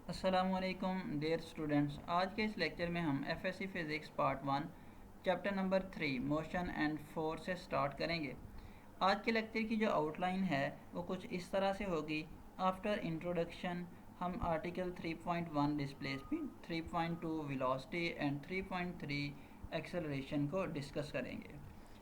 अस्सलामुअलैकुम dear students. आज के इस लेक्चर में हम FSc physics part 1 chapter number 3 motion and force से स्टार्ट करेंगे। आज के लेक्चर की जो आउटलाइन है वो कुछ इस तरह से होगी। आफ्टर इंट्रोडक्शन हम article 3.1 displacement, 3.2 velocity and 3.3 acceleration को डिस्कस करेंगे।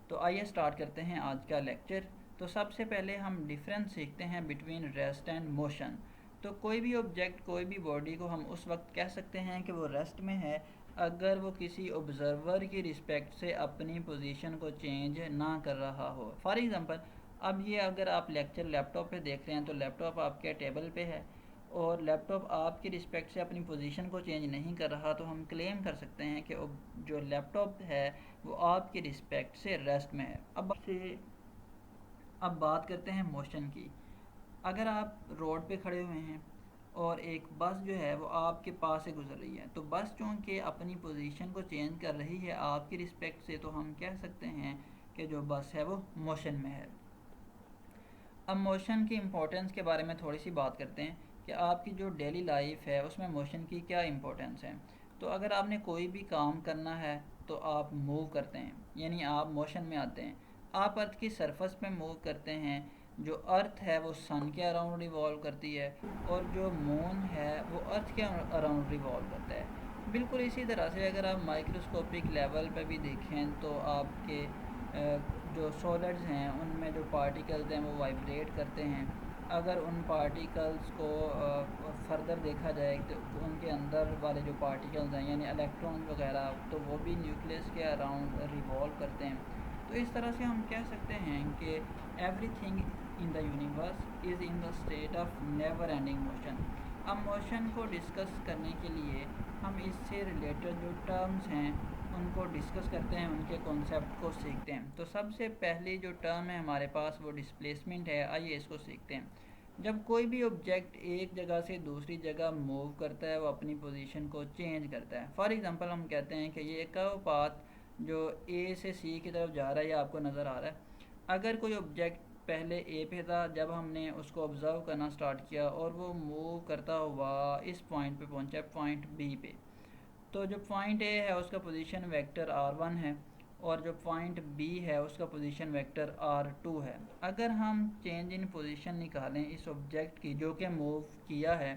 तो आइए स्टार्ट करते हैं आज का लेक्चर। तो सबसे पहले हम डिफरेंस सीखते हैं बिटवीन रेस्ट एंड मोशन। तो कोई भी ऑब्जेक्ट, कोई भी बॉडी को हम उस वक्त कह सकते हैं कि वो रेस्ट में है अगर वो किसी ऑब्जर्वर की रिस्पेक्ट से अपनी पोजीशन को चेंज ना कर रहा हो। फॉर एग्ज़ाम्पल, अब ये अगर आप लेक्चर लैपटॉप पे देख रहे हैं तो लैपटॉप आपके टेबल पे है और लैपटॉप आपकी रिस्पेक्ट से अपनी पोजीशन को चेंज नहीं कर रहा, तो हम क्लेम कर सकते हैं कि जो लैपटॉप है वो आपकी रिस्पेक्ट से रेस्ट में है। अब बात करते हैं मोशन की। अगर आप रोड पे खड़े हुए हैं और एक बस जो है वो आपके पास से गुजर रही है, तो बस चूँकि अपनी पोजीशन को चेंज कर रही है आपकी रिस्पेक्ट से, तो हम कह सकते हैं कि जो बस है वो मोशन में है। अब मोशन की इम्पोर्टेंस के बारे में थोड़ी सी बात करते हैं कि आपकी जो डेली लाइफ है उसमें मोशन की क्या इम्पोर्टेंस है। तो अगर आपने कोई भी काम करना है तो आप मूव करते हैं, यानी आप मोशन में आते हैं। आप अर्थ की सरफेस पे मूव करते हैं। जो अर्थ है वो सन के अराउंड रिवॉल्व करती है और जो मून है वो अर्थ के अराउंड रिवॉल्व करता है। बिल्कुल इसी तरह से अगर आप माइक्रोस्कोपिक लेवल पर भी देखें तो आपके जो सॉलिड्स हैं उनमें जो पार्टिकल्स हैं वो वाइब्रेट करते हैं। अगर उन पार्टिकल्स को फर्दर देखा जाए तो उनके अंदर वाले जो पार्टिकल्स हैं यानी इलेक्ट्रॉन वगैरह, तो वो भी न्यूक्लियस के अराउंड रिवॉल्व करते हैं। तो इस तरह से हम कह सकते हैं कि everything in the universe is in the state of never ending motion. अब मोशन को डिस्कस करने के लिए हम इससे रिलेटेड जो टर्म्स हैं उनको डिस्कस करते हैं, उनके कॉन्सेप्ट को सीखते हैं। तो सबसे पहली जो टर्म है हमारे पास वो डिस्प्लेसमेंट है। आइए इसको सीखते हैं। जब कोई भी ऑब्जेक्ट एक जगह से दूसरी जगह मूव करता है वो अपनी पोजीशन को चेंज करता है। फॉर एग्जांपल हम कहते हैं कि ये कर्व पाथ जो ए से सी की तरफ जा रहा है ये आपको नज़र आ रहा है। अगर कोई ऑब्जेक्ट पहले ए पे था, जब हमने उसको ऑब्ज़र्व करना स्टार्ट किया और वो मूव करता हुआ इस पॉइंट पे पहुंचा, पॉइंट बी पे, तो जो पॉइंट ए है उसका पोजीशन वेक्टर r1 है और जो पॉइंट बी है उसका पोजीशन वेक्टर r2 है। अगर हम चेंज इन पोजीशन निकालें इस ऑब्जेक्ट की जो कि मूव किया है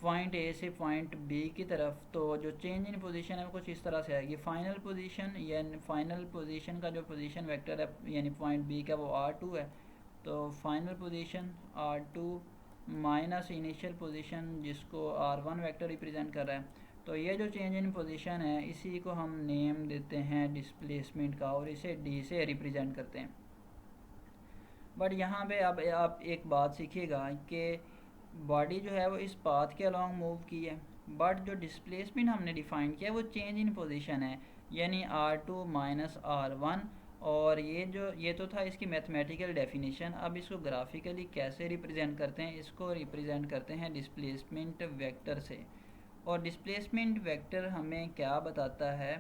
पॉइंट ए से पॉइंट बी की तरफ, तो जो चेंज इन पोजीशन है वो कुछ इस तरह से आएगी। फाइनल पोजीशन यानी फाइनल पोजीशन का जो पोजीशन वेक्टर है यानी पॉइंट बी का वो r2 है, तो final position r2 minus initial position जिसको r1 वेक्टर रिप्रेजेंट कर रहा है। तो ये जो चेंज इन पोजीशन है इसी को हम नेम देते हैं डिस्प्लेसमेंट का और इसे d से रिप्रेजेंट करते हैं। बट यहाँ पे अब आप एक बात सीखिएगा कि बॉडी जो है वो इस पाथ के अलॉन्ग मूव की है, बट जो डिस्प्लेसमेंट हमने डिफाइन किया है वो चेंज इन पोजीशन है यानी r2 माइनस r1। और ये तो था इसकी मैथमेटिकल डेफिनेशन। अब इसको ग्राफिकली कैसे रिप्रेजेंट करते हैं, इसको रिप्रेजेंट करते हैं डिस्प्लेसमेंट वेक्टर से। और डिस्प्लेसमेंट वेक्टर हमें क्या बताता है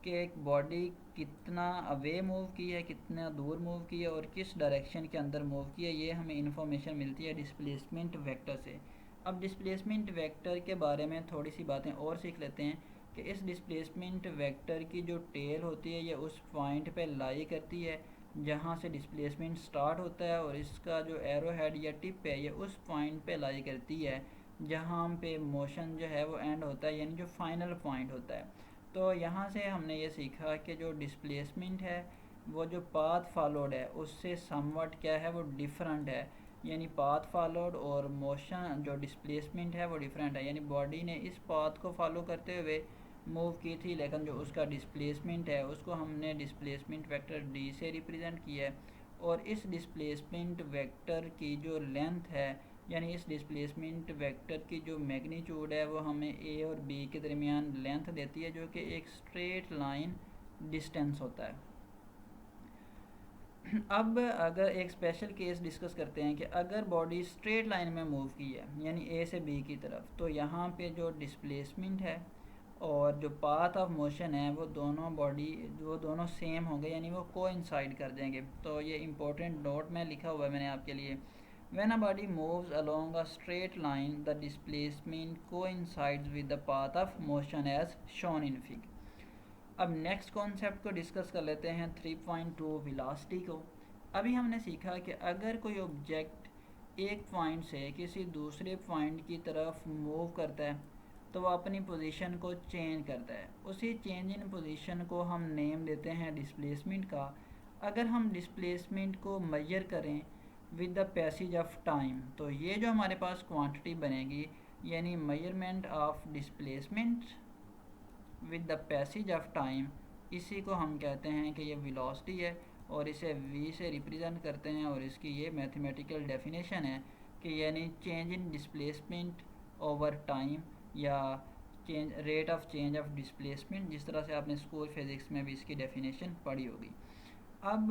कि एक बॉडी कितना अवे मूव की है, कितना दूर मूव की है और किस डायरेक्शन के अंदर मूव की है, ये हमें इन्फॉर्मेशन मिलती है डिस्प्लेसमेंट वेक्टर से। अब डिस्प्लेसमेंट वेक्टर के बारे में थोड़ी सी बातें और सीख लेते हैं कि इस डिस्प्लेसमेंट वेक्टर की जो टेल होती है ये उस पॉइंट पे लाई करती है जहाँ से डिस्प्लेसमेंट स्टार्ट होता है और इसका जो एरो हेड या टिप है ये उस पॉइंट पे लाई करती है जहाँ पे मोशन जो है वो एंड होता है यानी जो फाइनल पॉइंट होता है। तो यहाँ से हमने ये सीखा कि जो डिस्प्लेसमेंट है वो जो पाथ फॉलोड है उससे समवट क्या है वो डिफरेंट है, यानी पाथ फॉलोड और मोशन जो डिस्प्लेसमेंट है वो डिफरेंट है। यानी बॉडी ने इस पाथ को फॉलो करते हुए मूव की थी लेकिन जो उसका डिस्प्लेसमेंट है उसको हमने डिस्प्लेसमेंट वेक्टर डी से रिप्रेजेंट किया है। और इस डिस्प्लेसमेंट वेक्टर की जो लेंथ है यानी इस डिस्प्लेसमेंट वेक्टर की जो मैग्नीट्यूड है वो हमें ए और बी के दरमियान लेंथ देती है जो कि एक स्ट्रेट लाइन डिस्टेंस होता है। अब अगर एक स्पेशल केस डिस्कस करते हैं कि अगर बॉडी स्ट्रेट लाइन में मूव की है यानी ए से बी की तरफ, तो यहाँ पे जो डिस्प्लेसमेंट है और जो पाथ ऑफ मोशन है वो दोनों सेम होंगे यानी वो कोइंसाइड कर देंगे। तो ये इम्पोर्टेंट नोट में लिखा हुआ है मैंने आपके लिए। When a body moves along a straight line, the displacement coincides with the path of motion as shown in figure. अब नेक्स्ट कॉन्सेप्ट को डिस्कस कर लेते हैं 3.2 वेलोसिटी को। अभी हमने सीखा कि अगर कोई ऑब्जेक्ट एक पॉइंट से किसी दूसरे पॉइंट की तरफ मूव करता है तो वो अपनी पोजीशन को चेंज करता है। उसी चेंज इन पोजीशन को हम नेम देते हैं डिस्प्लेसमेंट का। अगर हम डिस्प्लेसमेंट को मेजर करें with the passage of time तो ये जो हमारे पास क्वांटिटी बनेगी यानी measurement of displacement with the passage of time, इसी को हम कहते हैं कि ये वेलोसिटी है और इसे v से रिप्रेजेंट करते हैं और इसकी ये मैथमेटिकल डेफिनेशन है कि यानी change in displacement over time या change rate of change of displacement, जिस तरह से आपने स्कूल फिज़िक्स में भी इसकी डेफिनेशन पढ़ी होगी। अब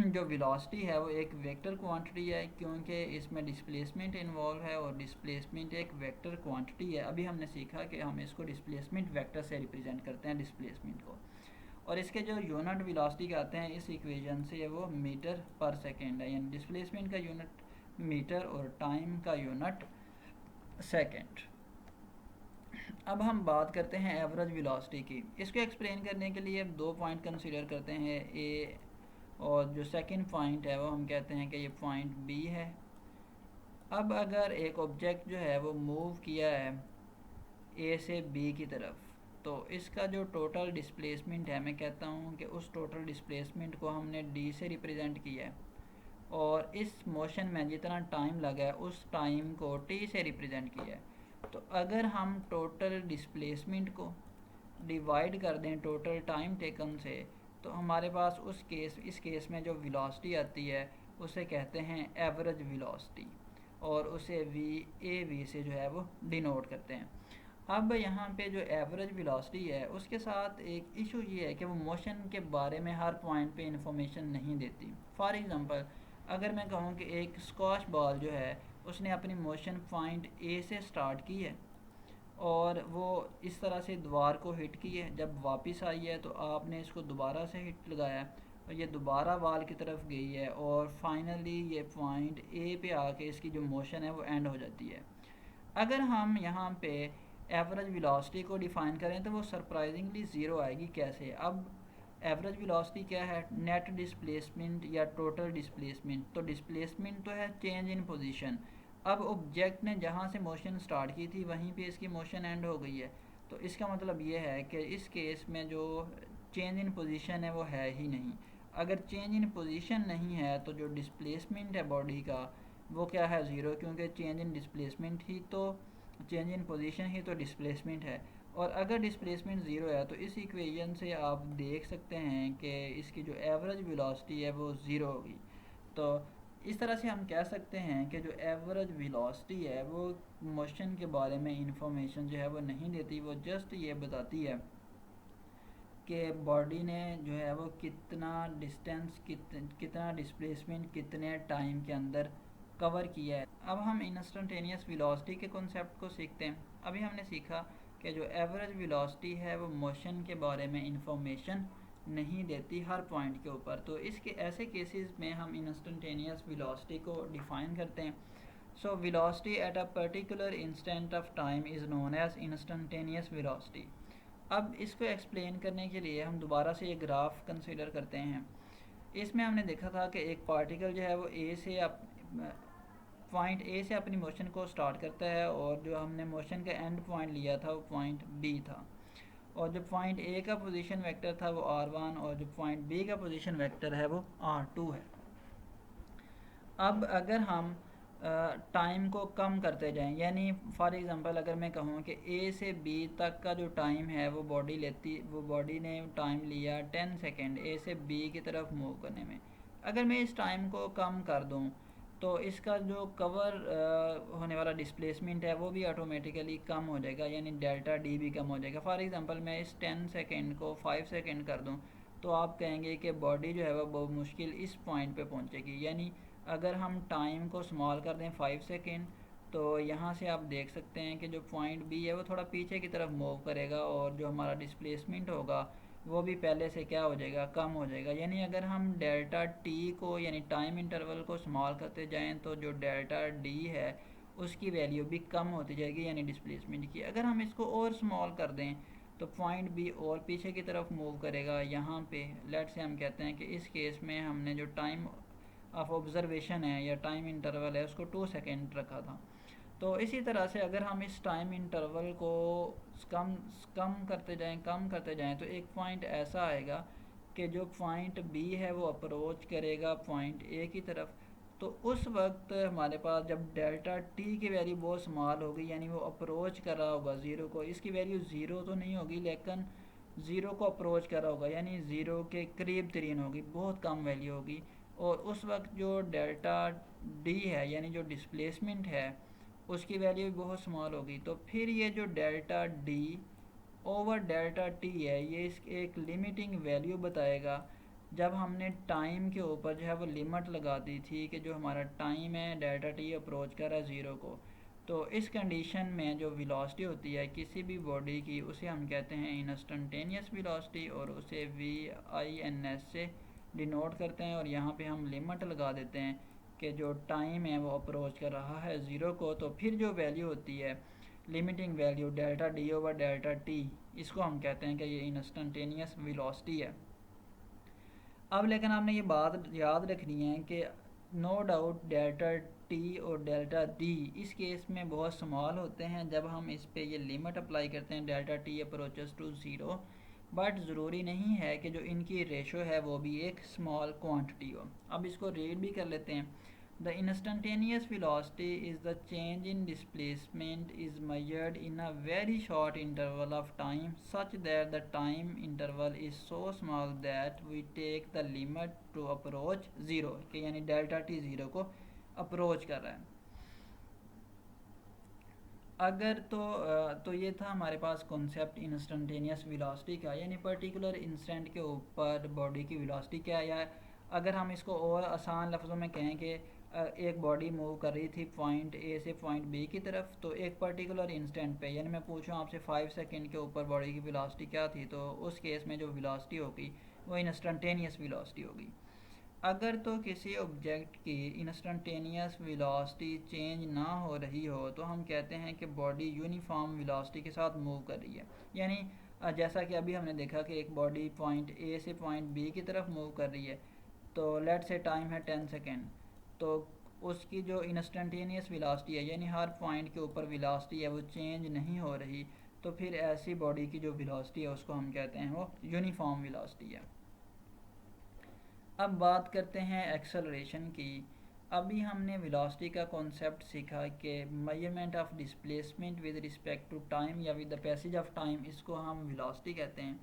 जो वेलोसिटी है वो एक वेक्टर क्वांटिटी है क्योंकि इसमें डिस्प्लेसमेंट इन्वॉल्व है और डिस्प्लेसमेंट एक वेक्टर क्वांटिटी है। अभी हमने सीखा कि हम इसको डिस्प्लेसमेंट वेक्टर से रिप्रेजेंट करते हैं डिस्प्लेसमेंट को, और इसके जो यूनिट वेलोसिटी के आते हैं इस इक्वेशन से वो मीटर पर सेकेंड है, यानी डिस्प्लेसमेंट का यूनिट मीटर और टाइम का यूनिट सेकेंड। अब हम बात करते हैं एवरेज वेलोसिटी की। इसको एक्सप्लेन करने के लिए दो पॉइंट कंसीडर करते हैं, ए और जो सेकंड पॉइंट है वो हम कहते हैं कि ये पॉइंट बी है। अब अगर एक ऑब्जेक्ट जो है वो मूव किया है ए से बी की तरफ तो इसका जो टोटल डिस्प्लेसमेंट है मैं कहता हूँ कि उस टोटल डिस्प्लेसमेंट को हमने डी से रिप्रेजेंट किया है और इस मोशन में जितना टाइम लगा है उस टाइम को टी से रिप्रेजेंट किया है। तो अगर हम टोटल डिस्प्लेसमेंट को डिवाइड कर दें टोटल टाइम टेकन से तो हमारे पास इस केस में जो वेलोसिटी आती है उसे कहते हैं एवरेज वेलोसिटी और उसे वी से जो है वो डिनोट करते हैं। अब यहाँ पे जो एवरेज वेलोसिटी है उसके साथ एक इशू ये है कि वो मोशन के बारे में हर पॉइंट पे इंफॉर्मेशन नहीं देती। फॉर एग्ज़ाम्पल अगर मैं कहूँ कि एक स्क्वाश बॉल जो है उसने अपनी मोशन पॉइंट ए से स्टार्ट की है और वो इस तरह से दीवार को हिट की है, जब वापस आई है तो आपने इसको दोबारा से हिट लगाया और ये दोबारा वाल की तरफ गई है और फाइनली ये पॉइंट ए पे आके इसकी जो मोशन है वो एंड हो जाती है। अगर हम यहाँ पे एवरेज वेलोसिटी को डिफ़ाइन करें तो वो सरप्राइजिंगली ज़ीरो आएगी। कैसे? अब एवरेज वेलोसिटी क्या है? नेट डिस्प्लेसमेंट या टोटल डिस्प्लेसमेंट। तो डिस्प्लेसमेंट तो है चेंज इन पोजीशन। अब ऑब्जेक्ट ने जहाँ से मोशन स्टार्ट की थी वहीं पे इसकी मोशन एंड हो गई है, तो इसका मतलब ये है कि इस केस में जो चेंज इन पोजीशन है वो है ही नहीं। अगर चेंज इन पोजीशन नहीं है तो जो डिस्प्लेसमेंट है बॉडी का वो क्या है? ज़ीरो, क्योंकि चेंज इन डिस्प्लेसमेंट ही तो चेंज इन पोजीशन ही तो डिस्प्लेसमेंट है। और अगर डिस्प्लेसमेंट ज़ीरो है तो इस इक्वेशन से आप देख सकते हैं कि इसकी जो एवरेज वेलोसिटी है वो ज़ीरो होगी। तो इस तरह से हम कह सकते हैं कि जो एवरेज वेलोसिटी है वो मोशन के बारे में इंफॉर्मेशन जो है वो नहीं देती, वो जस्ट ये बताती है कि बॉडी ने जो है वो कितना डिस्टेंस कितना डिस्प्लेसमेंट कितने टाइम के अंदर कवर किया है। अब हम इंस्टेंटेनियस वेलोसिटी के कॉन्सेप्ट को सीखते हैं। अभी हमने सीखा कि जो एवरेज वेलोसिटी है वो मोशन के बारे में इंफॉर्मेशन नहीं देती हर पॉइंट के ऊपर। तो इसके ऐसे केसेस में हम इंस्टेंटेनियस वेलोसिटी को डिफ़ाइन करते हैं। So velocity at a particular instant of time is known as instantaneous velocity. अब इसको एक्सप्लेन करने के लिए हम दोबारा से एक ग्राफ कंसीडर करते हैं। इसमें हमने देखा था कि एक पार्टिकल जो है वो पॉइंट ए से अपनी मोशन को स्टार्ट करता है और जो हमने मोशन का एंड पॉइंट लिया था वो पॉइंट बी था, और जो पॉइंट ए का पोजीशन वेक्टर था वो r1 और जो पॉइंट बी का पोजीशन वेक्टर है वो r2 है। अब अगर हम टाइम को कम करते जाएं, यानी फॉर एग्ज़ाम्पल अगर मैं कहूँ कि ए से बी तक का जो टाइम है वो बॉडी ने टाइम लिया 10 सेकेंड ए से बी की तरफ मूव करने में। अगर मैं इस टाइम को कम कर दूँ तो इसका जो कवर होने वाला डिस्प्लेसमेंट है वो भी ऑटोमेटिकली कम हो जाएगा, यानी डेल्टा डी भी कम हो जाएगा। फॉर एग्ज़ाम्पल मैं इस 10 सेकेंड को 5 सेकेंड कर दूँ तो आप कहेंगे कि बॉडी जो है वह बहुत मुश्किल इस पॉइंट पे पहुँचेगी। यानी अगर हम टाइम को स्मॉल कर दें 5 सेकेंड तो यहाँ से आप देख सकते हैं कि जो पॉइंट बी है वो थोड़ा पीछे की तरफ मूव करेगा और जो हमारा डिस्प्लेसमेंट होगा वो भी पहले से क्या हो जाएगा, कम हो जाएगा। यानी अगर हम डेल्टा टी को यानी टाइम इंटरवल को स्मॉल करते जाएं तो जो डेल्टा डी है उसकी वैल्यू भी कम होती जाएगी यानी डिस्प्लेसमेंट की। अगर हम इसको और स्मॉल कर दें तो पॉइंट भी और पीछे की तरफ मूव करेगा। यहाँ पे लेट से हम कहते हैं कि इस केस में हमने जो टाइम ऑफ ऑब्जर्वेशन है या टाइम इंटरवल है उसको 2 सेकेंड रखा था। तो इसी तरह से अगर हम इस टाइम इंटरवल को कम कम करते जाएं तो एक पॉइंट ऐसा आएगा कि जो पॉइंट बी है वो अप्रोच करेगा पॉइंट ए की तरफ। तो उस वक्त हमारे पास जब डेल्टा टी की वैल्यू बहुत स्मॉल होगी यानी वो अप्रोच कर रहा होगा ज़ीरो को, इसकी वैल्यू ज़ीरो तो नहीं होगी लेकिन ज़ीरो को अप्रोच कर रहा होगा यानी ज़ीरो के करीब तरीन होगी, बहुत कम वैल्यू होगी। और उस वक्त जो डेल्टा डी है यानी जो डिस्प्लेसमेंट है उसकी वैल्यू भी बहुत स्मॉल होगी। तो फिर ये जो delta D over delta T है ये इसकी एक लिमिटिंग वैल्यू बताएगा। जब हमने टाइम के ऊपर जो है वो लिमिट लगा दी थी कि जो हमारा टाइम है डेल्टा टी अप्रोच कर रहा है ज़ीरो को, तो इस कंडीशन में जो वेलोसिटी होती है किसी भी बॉडी की उसे हम कहते हैं इंस्टेंटेनियस वेलोसिटी और उसे VINS से डिनोट करते हैं। और यहाँ पे हम लिमिट लगा देते हैं कि जो टाइम है वो अप्रोच कर रहा है ज़ीरो को। तो फिर जो वैल्यू होती है limiting value delta D over delta T, इसको हम कहते हैं कि ये इंस्टेंटेनियस वेलोसिटी है। अब लेकिन आपने ये बात याद रखनी है कि नो डाउट डेल्टा टी और डेल्टा डी इस केस में बहुत स्मॉल होते हैं जब हम इस पे ये लिमिट अप्लाई करते हैं delta t approaches to zero. But ज़रूरी नहीं है कि जो इनकी रेशो है वो भी एक स्मॉल क्वांटिटी हो। अब इसको रीड भी कर लेते हैं। The instantaneous velocity is the change in displacement is measured in a very short interval of time such that the time interval is so small that we take the limit to approach zero कि यानी delta T zero को approach कर रहा है। अगर तो ये था हमारे पास कॉन्सेप्ट इंस्टेंटेनियस वेलोसिटी का यानी पर्टिकुलर इंस्टेंट के ऊपर बॉडी की वेलोसिटी क्या है। या अगर हम इसको और आसान लफ्ज़ों में कहें कि एक बॉडी मूव कर रही थी पॉइंट ए से पॉइंट बी की तरफ, तो एक पर्टिकुलर इंस्टेंट पे यानी मैं पूछूं आपसे 5 सेकंड के ऊपर बॉडी की वेलोसिटी क्या थी, तो उस केस में जो वेलोसिटी होगी वो इंस्टेंटेनियस वेलोसिटी होगी। अगर तो किसी ऑब्जेक्ट की इंस्टेंटेनियस वेलोसिटी चेंज ना हो रही हो तो हम कहते हैं कि बॉडी यूनिफॉर्म वेलोसिटी के साथ मूव कर रही है। यानी जैसा कि अभी हमने देखा कि एक बॉडी पॉइंट ए से पॉइंट बी की तरफ मूव कर रही है, तो लेट से टाइम है 10 सेकेंड, तो उसकी जो इंस्टेंटेनियस वेलोसिटी है यानी हर पॉइंट के ऊपर वेलोसिटी है वो चेंज नहीं हो रही, तो फिर ऐसी बॉडी की जो वेलोसिटी है उसको हम कहते हैं वो यूनिफॉर्म वेलोसिटी है। अब बात करते हैं एक्सेलरेशन की। अभी हमने वेलोसिटी का कॉन्सेप्ट सीखा कि measurement of displacement with respect to time या with the passage of time, इसको हम वेलोसिटी कहते हैं।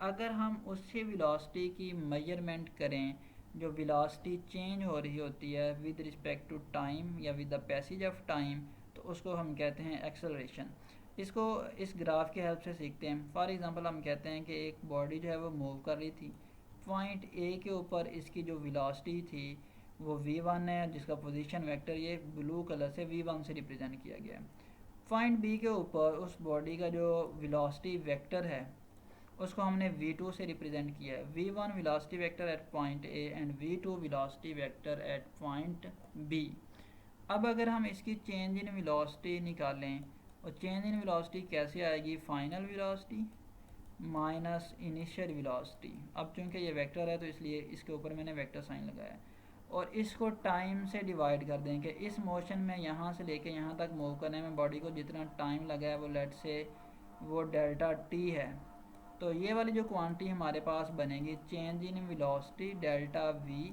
अगर हम उससे वेलोसिटी की मेजरमेंट करें जो वेलोसिटी चेंज हो रही होती है विद रिस्पेक्ट टू टाइम या with the passage of time, तो उसको हम कहते हैं एक्सेलरेशन। इसको इस ग्राफ के हेल्प से सीखते हैं। फॉर एग्जांपल हम कहते हैं कि एक बॉडी जो है वो मूव कर रही थी पॉइंट ए के ऊपर, इसकी जो वेलोसिटी थी वो v1 है जिसका पोजीशन वेक्टर ये ब्लू कलर से v1 से रिप्रेजेंट किया गया है। पॉइंट बी के ऊपर उस बॉडी का जो वेलोसिटी वेक्टर है उसको हमने v2 से रिप्रेजेंट किया है। v1 velocity vector at point A and v2 velocity vector at point B. अब अगर हम इसकी चेंज इन वेलोसिटी निकालें और चेंज इन वेलोसिटी कैसे आएगी, final velocity minus initial velocity. अब चूंकि ये वेक्टर है तो इसलिए इसके ऊपर मैंने वेक्टर साइन लगाया है और इसको टाइम से डिवाइड कर दें कि इस मोशन में यहाँ से लेके यहाँ तक मूव करने में बॉडी को जितना टाइम लगा है वो लेट से वो डेल्टा टी है। तो ये वाली जो क्वांटिटी हमारे पास बनेगी change in velocity delta we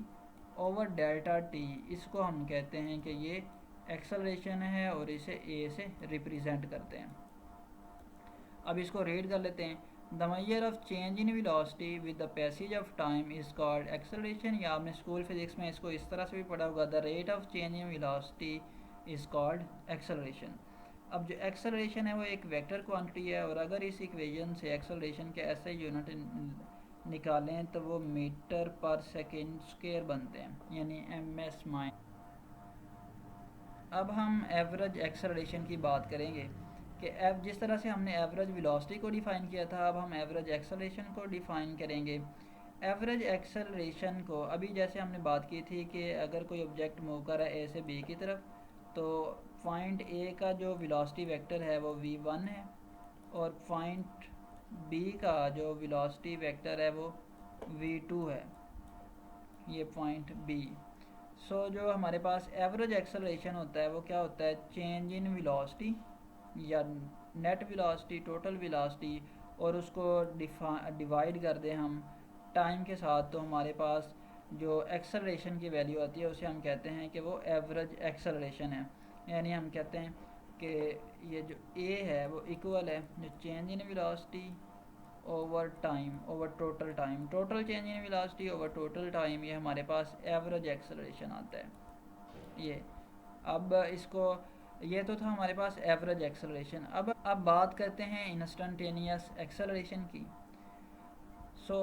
over delta T, इसको हम कहते हैं कि ये एक्सेलरेशन है और इसे ए से रिप्रेजेंट करते हैं। अब इसको रीड कर लेते हैं। The measure of change in velocity with the passage of time is called acceleration, या आपने स्कूल फिजिक्स में इसको इस तरह से भी पढ़ा होगा, the rate of change in velocity is called acceleration. अब जो एक्सेलरेशन है वो एक वेक्टर क्वांटिटी है और अगर इस इक्वेशन से एक्सेलरेशन के ऐसे यूनिट निकालें तो वो मीटर पर सेकेंड स्क्वायर बनते हैं यानी ms माइन। अब हम एवरेज एक्सेलरेशन की बात करेंगे कि जिस तरह से हमने एवरेज वेलोसिटी को डिफ़ाइन किया था, अब हम एवरेज एक्सेलरेशन को डिफ़ाइन करेंगे। एवरेज एक्सेलरेशन को अभी जैसे हमने बात की थी कि अगर कोई ऑब्जेक्ट मूव कर रहा है ए से बी की तरफ, तो पॉइंट ए का जो वेलोसिटी वेक्टर है वो v1 है, और पॉइंट बी का जो वेलोसिटी वेक्टर है वो v2 है, ये पॉइंट बी। सो जो हमारे पास एवरेज एक्सेलरेशन होता है वो क्या होता है, चेंज इन वेलोसिटी या नेट वेलोसिटी, टोटल वेलोसिटी, और उसको डिवाइड कर दें हम टाइम के साथ, तो हमारे पास जो एक्सेलरेशन की वैल्यू आती है उसे हम कहते हैं कि वो एवरेज एक्सेलरेशन है। यानी हम कहते हैं कि ये जो ए है वो इक्वल है जो change in velocity over time over total time, total change in velocity over total time, ये हमारे पास एवरेज एक्सेलरेशन आता है ये। अब इसको, ये तो था हमारे पास एवरेज एक्सेलरेशन। अब बात करते हैं इंस्टेंटेनियस एक्सेलरेशन की। सो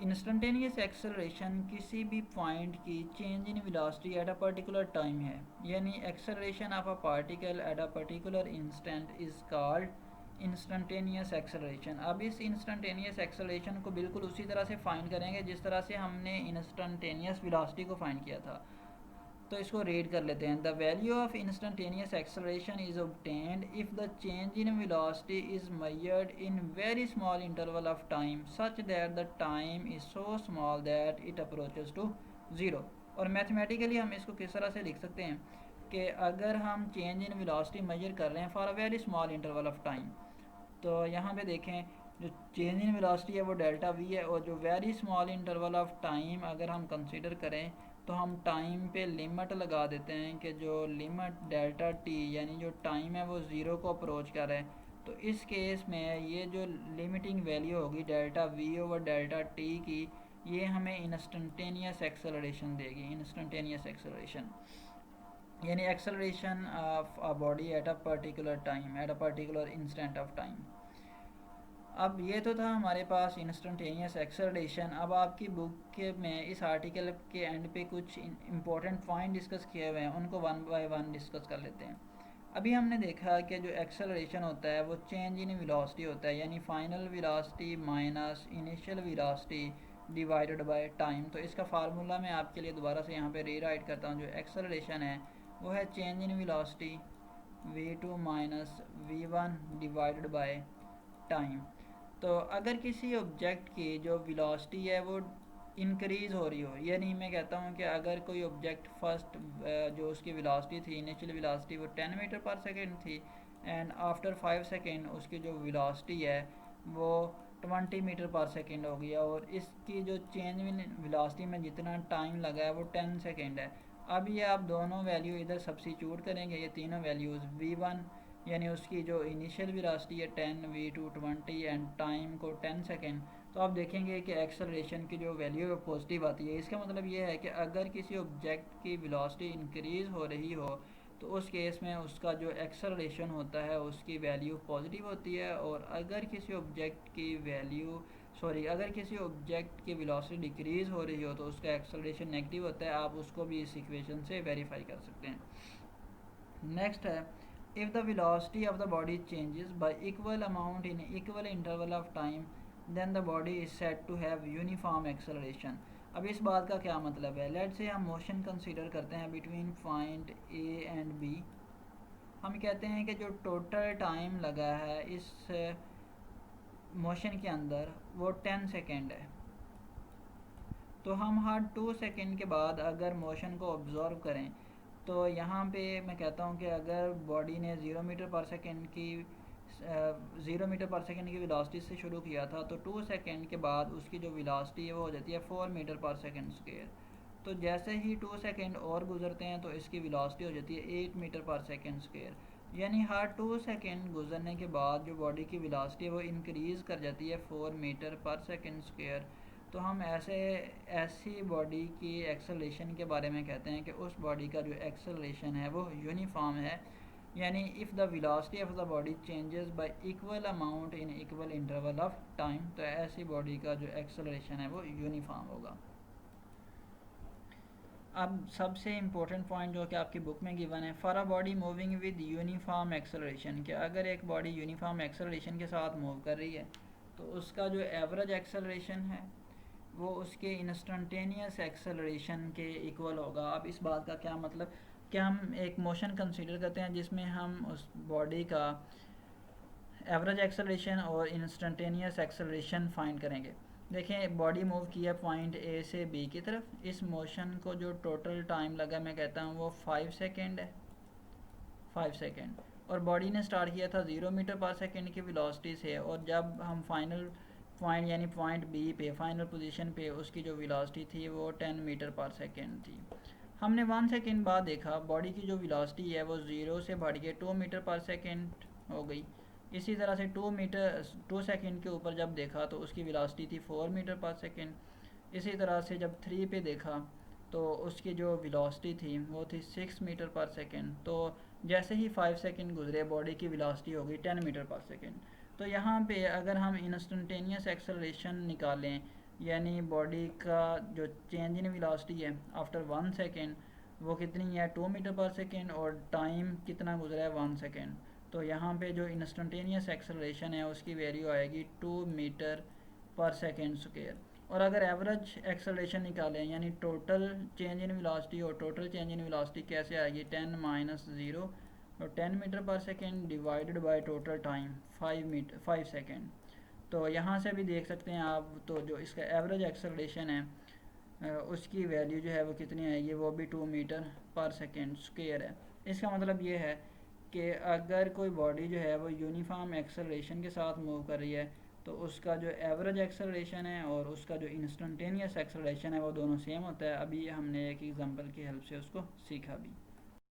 इंस्टेंटेनियस एक्सेलरेशन किसी भी पॉइंट की change in velocity at a particular time है, यानी acceleration of a particle at a particular instant is called instantaneous acceleration. अब इस इंस्टेंटेनियस एक्सेलरेशन को बिल्कुल उसी तरह से फाइंड करेंगे जिस तरह से हमने इंस्टेंटेनियस वेलोसिटी को फाइंड किया था। तो इसको रीड कर लेते हैं। The value of instantaneous acceleration is obtained if the change in velocity is measured in very small interval of time such that the time is so small that it approaches to zero. और mathematically हम इसको किस तरह से लिख सकते हैं कि अगर हम चेंज इन वेलोसिटी मेजर कर रहे हैं for a very small interval of time, तो यहाँ पे देखें जो चेंज इन वेलोसिटी है वो डेल्टा वी है, और जो very small interval of time अगर हम कंसीडर करें तो हम टाइम पे लिमिट लगा देते हैं कि जो लिमिट डेल्टा टी यानी जो टाइम है वो ज़ीरो को अप्रोच कर रहा है। तो इस केस में ये जो लिमिटिंग वैल्यू होगी delta we over delta T की, ये हमें इंस्टेंटेनियस एक्सेलरेशन देगी। इंस्टेंटेनियस एक्सेलरेशन यानी acceleration of a body at a particular time, eight a particular instant of time. अब ये तो था हमारे पास इंस्टेंटेनियस एक्सेलरेशन। अब आपकी बुक के में इस आर्टिकल के एंड पे कुछ इंपॉर्टेंट पॉइंट डिस्कस किए हुए हैं, उनको वन बाय वन डिस्कस कर लेते हैं। अभी हमने देखा कि जो एक्सेलरेशन होता है वो चेंज इन वेलोसिटी होता है, यानी final velocity minus initial velocity divided by time. तो इसका फार्मूला मैं आपके लिए दोबारा से यहाँ पे रीराइट करता हूँ। जो एक्सेलरेशन है वो है change in velocity v2 minus v1 divided by time. तो अगर किसी ऑब्जेक्ट की जो वेलोसिटी है वो इंक्रीज़ हो रही हो, यानी मैं कहता हूँ कि अगर कोई ऑब्जेक्ट फर्स्ट जो उसकी वेलोसिटी थी, इनिशियल वेलोसिटी वो 10 मीटर पर सेकेंड थी, एंड आफ्टर 5 सेकेंड उसकी जो वेलोसिटी है वो 20 मीटर पर सेकेंड हो गया, और इसकी जो चेंज इन वेलोसिटी में जितना टाइम लगा है वो 10 सेकेंड है। अब ये आप दोनों वैल्यू इधर सब्स्टिट्यूट करेंगे, ये तीनों वैल्यूज़ v1 यानी उसकी जो इनिशियल वेलोसिटी है 10, v2 20 एंड टाइम को 10 सेकेंड, तो आप देखेंगे कि एक्सेलरेशन की जो वैल्यू है पॉजिटिव आती है। इसका मतलब ये है कि अगर किसी ऑब्जेक्ट की वेलोसिटी इंक्रीज़ हो रही हो तो उस केस में उसका जो एक्सेलरेशन होता है उसकी वैल्यू पॉजिटिव होती है, और अगर किसी ऑब्जेक्ट की वैल्यू अगर किसी ऑब्जेक्ट की वेलोसिटी डिक्रीज़ हो रही हो तो उसका एक्सेलरेशन नेगेटिव होता है। आप उसको भी इस इक्वेशन से वेरीफाई कर सकते हैं। नेक्स्ट है, if the velocity of the body changes by equal amount in equal interval of time then the body is said to have uniform acceleration। अब इस बात का क्या मतलब है, लेट से हम मोशन कंसीडर करते हैं between point A and B. हम कहते हैं कि जो टोटल टाइम लगा है इस मोशन के अंदर वो 10 सेकेंड है। तो हम हर 2 सेकेंड के बाद अगर मोशन को ऑब्ज़र्व करें तो यहाँ पे मैं कहता हूँ कि अगर बॉडी ने 0 मीटर पर सेकेंड की 0 मीटर पर सेकेंड की वेलोसिटी से शुरू किया था, तो 2 सेकेंड के बाद उसकी जो वेलोसिटी है वो हो जाती है 4 मीटर पर सेकेंड स्क्वायर। तो जैसे ही 2 सेकेंड और गुजरते हैं तो इसकी वेलोसिटी हो जाती है 8 मीटर पर सेकेंड स्क्वायर। यानी हर 2 सेकेंड गुजरने के बाद जो बॉडी की वेलोसिटी है वो इंक्रीज़ कर जाती है 4 मीटर पर सेकेंड स्क्वायर। तो हम ऐसी बॉडी की एक्सेलरेशन के बारे में कहते हैं कि उस बॉडी का जो एक्सेलरेशन है वो यूनिफॉर्म है, यानी if the velocity of the body changes y equal amount in equal interval of time, तो ऐसी बॉडी का जो एक्सेलरेशन है वो यूनिफॉर्म होगा। अब सबसे इम्पोर्टेंट पॉइंट जो कि आपकी बुक में गिवन है, for a body moving with uniform acceleration, कि अगर एक बॉडी यूनिफॉर्म एक्सेलरेशन के साथ मूव कर रही है तो उसका जो एवरेज एक्सेलरेशन है वो उसके इंस्टेंटेनियस एक्सेलरेशन के इक्वल होगा। अब इस बात का क्या मतलब, कि हम एक मोशन कंसीडर करते हैं जिसमें हम उस बॉडी का एवरेज एक्सेलरेशन और इंस्टेंटेनियस एक्सेलरेशन फाइंड करेंगे। देखें, बॉडी मूव किया पॉइंट ए से बी की तरफ, इस मोशन को जो टोटल टाइम लगा मैं कहता हूँ वो 5 सेकेंड है, 5 सेकेंड। और बॉडी ने स्टार्ट किया था 0 मीटर पर सेकेंड की वेलोसिटी से, और जब हम फाइनल पॉइंट यानी पॉइंट बी पे फाइनल पोजीशन पे उसकी जो वेलोसिटी थी वो 10 मीटर पर सेकेंड थी। हमने 1 सेकेंड बाद देखा बॉडी की जो वेलोसिटी है वो 0 से बढ़ के 2 मीटर पर सेकेंड हो गई। इसी तरह से 2 सेकेंड के ऊपर जब देखा तो उसकी वेलोसिटी थी 4 मीटर पर सेकेंड। इसी तरह से जब 3 पे देखा तो उसकी जो वेलोसिटी थी वो थी 6 मीटर पर सेकेंड। तो जैसे ही 5 सेकेंड गुजरे बॉडी की वेलोसिटी हो गई 10 मीटर पर सेकेंड। तो यहाँ पे अगर हम इंस्टेंटेनियस एक्सेलरेशन निकालें, यानी बॉडी का जो चेंज इन वेलोसिटी है आफ्टर 1 सेकेंड वो कितनी है 2 मीटर पर सेकेंड, और टाइम कितना गुजरा है 1 सेकेंड। तो यहाँ पे जो इंस्टेंटेनियस एक्सेलरेशन है उसकी वैल्यू आएगी 2 मीटर पर सेकेंड स्क्वायर। और अगर एवरेज एक्सेलरेशन निकालें यानी टोटल चेंज इन वेलोसिटी, और टोटल चेंज इन वेलोसिटी कैसे आएगी 10 माइनस 0 और 10 मीटर पर second divided by total time 5 second. तो यहाँ से भी देख सकते हैं आप, तो जो इसका एवरेज एक्सेलरेशन है उसकी वैल्यू जो है वो कितनी आएगी, वो भी 2 मीटर पर सेकेंड स्क्वायर है। इसका मतलब ये है कि अगर कोई बॉडी जो है वो यूनिफॉर्म एक्सेलरेशन के साथ मूव कर रही है तो उसका जो एवरेज एक्सेलरेशन है और उसका जो इंस्टेंटेनियस एक्सेलरेशन है वो दोनों सेम होता है। अभी हमने एक एग्जांपल की हेल्प से उसको सीखा भी।